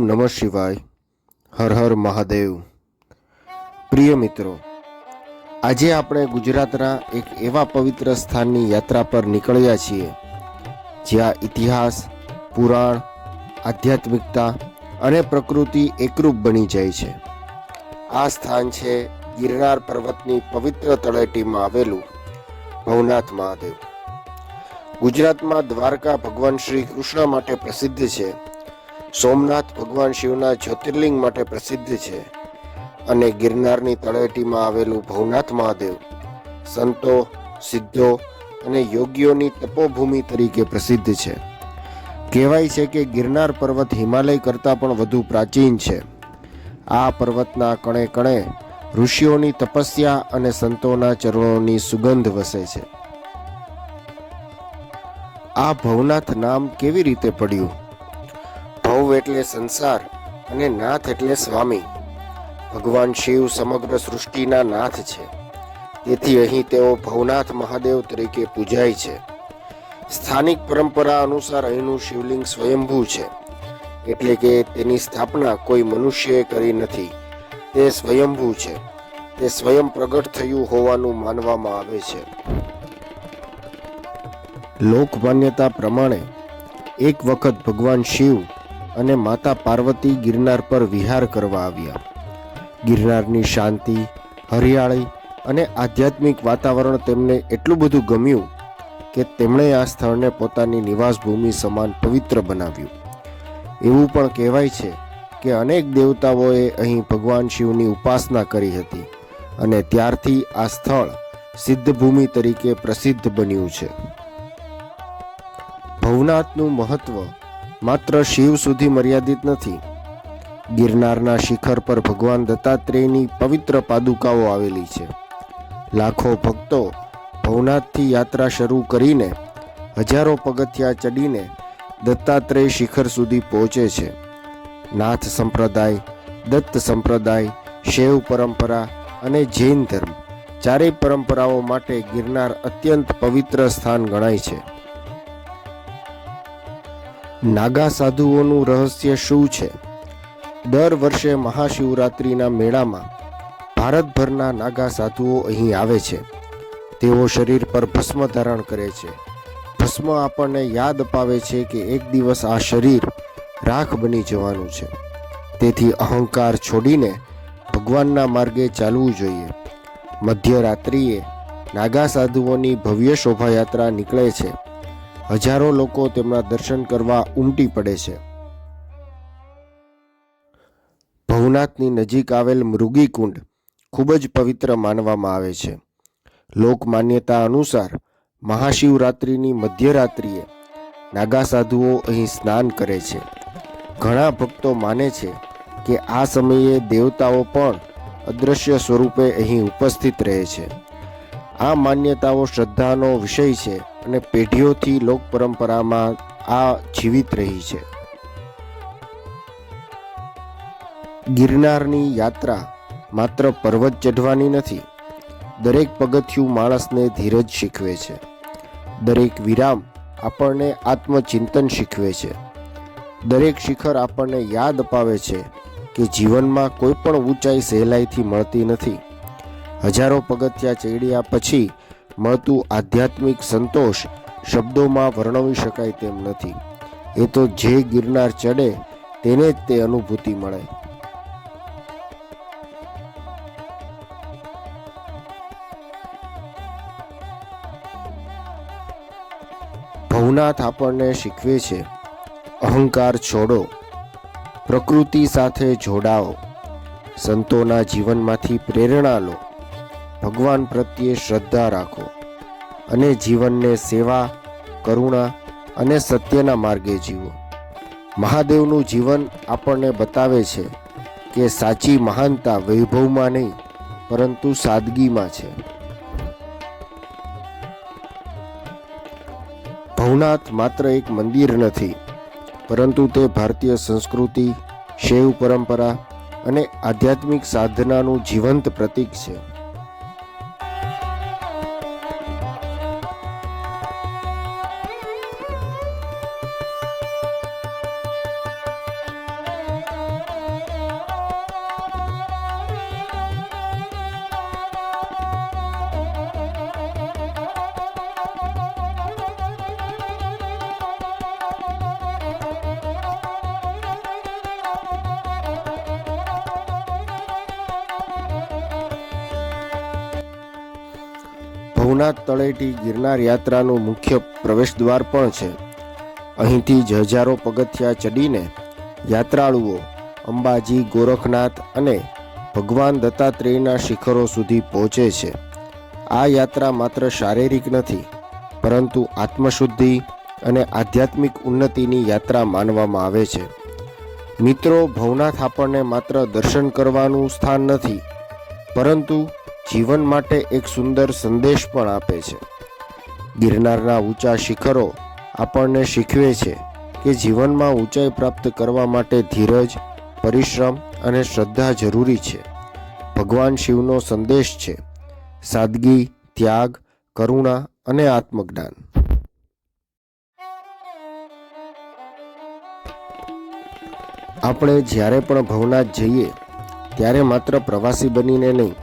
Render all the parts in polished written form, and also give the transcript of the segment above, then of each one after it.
ઓમ નમઃ શિવાય. હર હર મહાદેવ. પ્રિય મિત્રો, આજે આપણે ગુજરાતના એક એવા પવિત્ર સ્થાનની યાત્રા પર નીકળ્યા છીએ જ્યાં ઇતિહાસ, પુરાણ, આધ્યાત્મિકતા અને પ્રકૃતિ એકરૂપ બની જાય છે. આ સ્થાન છે ગિરનાર પર્વતની પવિત્ર તળેટીમાં આવેલું ભવનાથ મહાદેવ. ગુજરાતમાં દ્વારકા ભગવાન શ્રી કૃષ્ણ માટે પ્રસિદ્ધ છે, સોમનાથ ભગવાન શિવના જ્યોતિર્લિંગ માટે પ્રસિદ્ધ છે અને ગિરનારની તળેટીમાં આવેલું ભવનાથ મહાદેવ સંતો, સિદ્ધો અને યોગીઓની તપોભૂમિ તરીકે પ્રસિદ્ધ છે. કહેવાય છે કે ગિરનાર પર્વત હિમાલય કરતાં પણ વધુ પ્રાચીન છે. આ પર્વતના કણે કણે ઋષિઓની તપસ્યા અને સંતોના ચરણોની સુગંધ વસે છે. આ ભવનાથ નામ કેવી રીતે પડ્યું? ભવ એટલે સંસાર અને નાથ એટલે સ્વામી. ભગવાન શિવ સમગ્ર સૃષ્ટિના નાથ છે, તેથી અહીં તેઓ ભવનાથ મહાદેવ તરીકે પૂજાય છે. સ્થાનિક પરંપરા અનુસાર અહીંનું શિવલિંગ સ્વયંભૂ છે, એટલે કે તેની સ્થાપના કોઈ મનુષ્યએ કરી નથી. તે સ્વયંભૂ છે, તે સ્વયં પ્રગટ થયું હોવાનું માનવામાં આવે છે. લોકમાન્યતા પ્રમાણે એક વખત ભગવાન શિવ અને માતા પાર્વતી ગિરનાર પર વિહાર કરવા આવ્યા. ગિરનારની શાંતિ, હરિયાળી અને આધ્યાત્મિક વાતાવરણ તેમને એટલું બધું ગમ્યું કે તેમણે આ સ્થળને પોતાની નિવાસભૂમિ સમાન પવિત્ર બનાવ્યું. એવું પણ કહેવાય છે કે અનેક દેવતાઓએ અહીં ભગવાન શિવની ઉપાસના કરી હતી અને ત્યારથી આ સ્થળ સિદ્ધભૂમિ તરીકે પ્રસિદ્ધ બન્યું છે. ભવનાથનું મહત્વ માત્ર શિવ સુધી મર્યાદિત નથી. ગિરનારના શિખર પર ભગવાન દત્તાત્રેયની પવિત્ર પાદુકાઓ આવેલી છે. લાખો ભક્તો ભવનાથથી યાત્રા શરૂ કરીને હજારો પગથિયા ચડીને દત્તાત્રેય શિખર સુધી પહોંચે છે. નાથ સંપ્રદાય, દત્ત સંપ્રદાય, શૈવ પરંપરા અને જૈન ધર્મ ચારેય પરંપરાઓ માટે ગિરનાર અત્યંત પવિત્ર સ્થાન ગણાય છે. નાગા સાધુઓનું રહસ્ય શું છે? દર વર્ષે મહાશિવરાત્રિના મેળામાં ભારતભરના નાગા સાધુઓ અહીં આવે છે. તેઓ શરીર પર ભસ્મ ધારણ કરે છે. ભસ્મ આપણને યાદ અપાવે છે કે એક દિવસ આ શરીર રાખ બની જવાનું છે, તેથી અહંકાર છોડીને ભગવાનના માર્ગે ચાલવું જોઈએ. મધ્યરાત્રિએ નાગા સાધુઓની ભવ્ય શોભાયાત્રા નીકળે છે. હજારો લોકો તેમના દર્શન કરવા ઉમટી પડે છે. ભવનાથની નજીક આવેલ મૃગીકુંડ ખૂબ જ પવિત્ર માનવામાં આવે છે. લોકમાન્યતા અનુસાર મહાશિવરાત્રિની મધ્યરાત્રિએ નાગા સાધુઓ અહીં સ્નાન કરે છે. ઘણા ભક્તો માને છે કે આ સમયે દેવતાઓ પણ અદૃશ્ય સ્વરૂપે અહીં ઉપસ્થિત રહે છે. આ માન્યતાઓ શ્રદ્ધાનો વિષય છે અને પેઢીઓથી લોક પરંપરામાં આ જીવિત રહી છે. ગિરનારની યાત્રા માત્ર પર્વત ચઢવાની નથી. દરેક પગથિયું માણસને ધીરજ શીખવે છે. દરેક વિરામ આપણને આત્મચિંતન શીખવે છે. દરેક શિખર આપણને યાદ અપાવે છે કે જીવનમાં કોઈ પણ ઊંચાઈ સહેલાઈથી મળતી નથી. હજારો પગથિયા ચડ્યા પછી મળતું આધ્યાત્મિક સંતોષ શબ્દોમાં વર્ણવી શકાય તેમ નથી. એ તો જે ગિરનાર ચડે તેને જ તે અનુભૂતિ મળે. ભવનાથ આપણને શીખવે છે, અહંકાર છોડો, પ્રકૃતિ સાથે જોડાઓ, સંતોના જીવનમાંથી પ્રેરણા લો, ભગવાન પ્રત્યે શ્રદ્ધા રાખો અને જીવનને સેવા, કરુણા અને સત્યના માર્ગે જીવો. મહાદેવનું જીવન આપણને બતાવે છે કે સાચી મહાનતા વૈભવમાં નહીં પરંતુ સાદગીમાં છે. ભવનાથ માત્ર એક મંદિર નથી, પરંતુ તે ભારતીય સંસ્કૃતિ, શૈવ પરંપરા અને આધ્યાત્મિક સાધનાનું જીવંત પ્રતીક છે. ભવનાથ તળેટી ગિરનાર યાત્રાનું મુખ્ય પ્રવેશદ્વાર પણ છે. અહીંથી જ હજારો પગથિયા ચડીને યાત્રાળુઓ અંબાજી, ગોરખનાથ અને ભગવાન દત્તાત્રેયના શિખરો સુધી પહોંચે છે. આ યાત્રા માત્ર શારીરિક નથી, પરંતુ આત્મશુદ્ધિ અને આધ્યાત્મિક ઉન્નતિની યાત્રા માનવામાં આવે છે. મિત્રો, ભવનાથ આપણને માત્ર દર્શન કરવાનું સ્થાન નથી, પરંતુ જીવન માટે એક સુંદર સંદેશ પણ આપે છે. ગિરનારના ઊંચા શિખરો આપણને શીખવે છે કે જીવનમાં ઊંચાઈ પ્રાપ્ત કરવા માટે ધીરજ, પરિશ્રમ અને શ્રદ્ધા જરૂરી છે. ભગવાન શિવનો સંદેશ છે સાદગી, ત્યાગ, કરુણા અને આત્મજ્ઞાન. આપણે જ્યારે પણ ભવનાથ જઈએ ત્યારે માત્ર પ્રવાસી બનીને નહીં,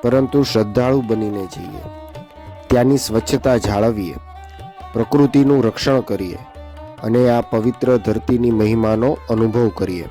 પરંતુ શ્રદ્ધાળુ બનીને જઈએ. ત્યાંની સ્વચ્છતા જાળવીએ, પ્રકૃતિનું રક્ષણ કરીએ અને આ પવિત્ર ધરતીની મહિમાનો અનુભવ કરીએ.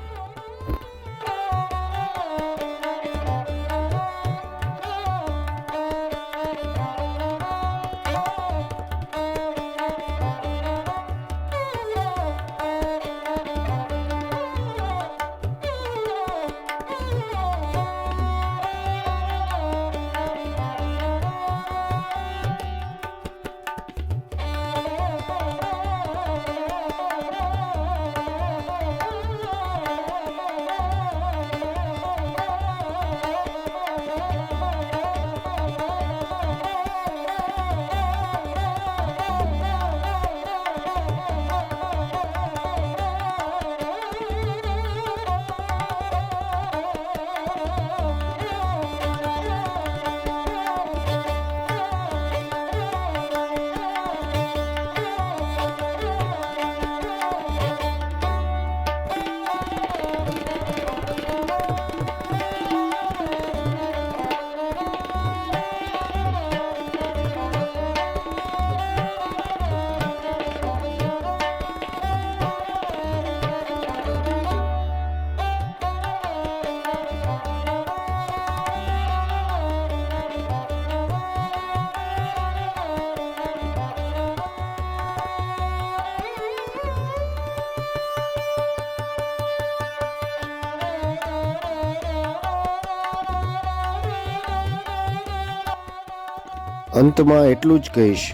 અંતમાં એટલું જ કહીશ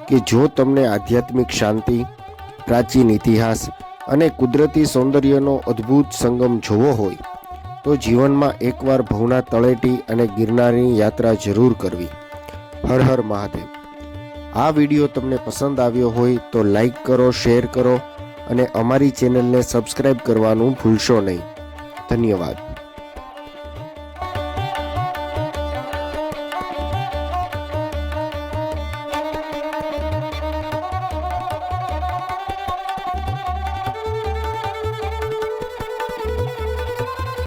કે જો તમને આધ્યાત્મિક શાંતિ, પ્રાચીન ઇતિહાસ અને કુદરતી સૌંદર્યનો અદ્ભુત સંગમ જોવો હોય તો જીવનમાં એકવાર ભવનાથ તળેટી અને ગિરનારની યાત્રા જરૂર કરવી. હર હર મહાદેવ. આ વિડીયો તમને પસંદ આવ્યો હોય તો લાઈક કરો, શેર કરો અને અમારી ચેનલને સબસ્ક્રાઈબ કરવાનું ભૂલશો નહીં. ધન્યવાદ.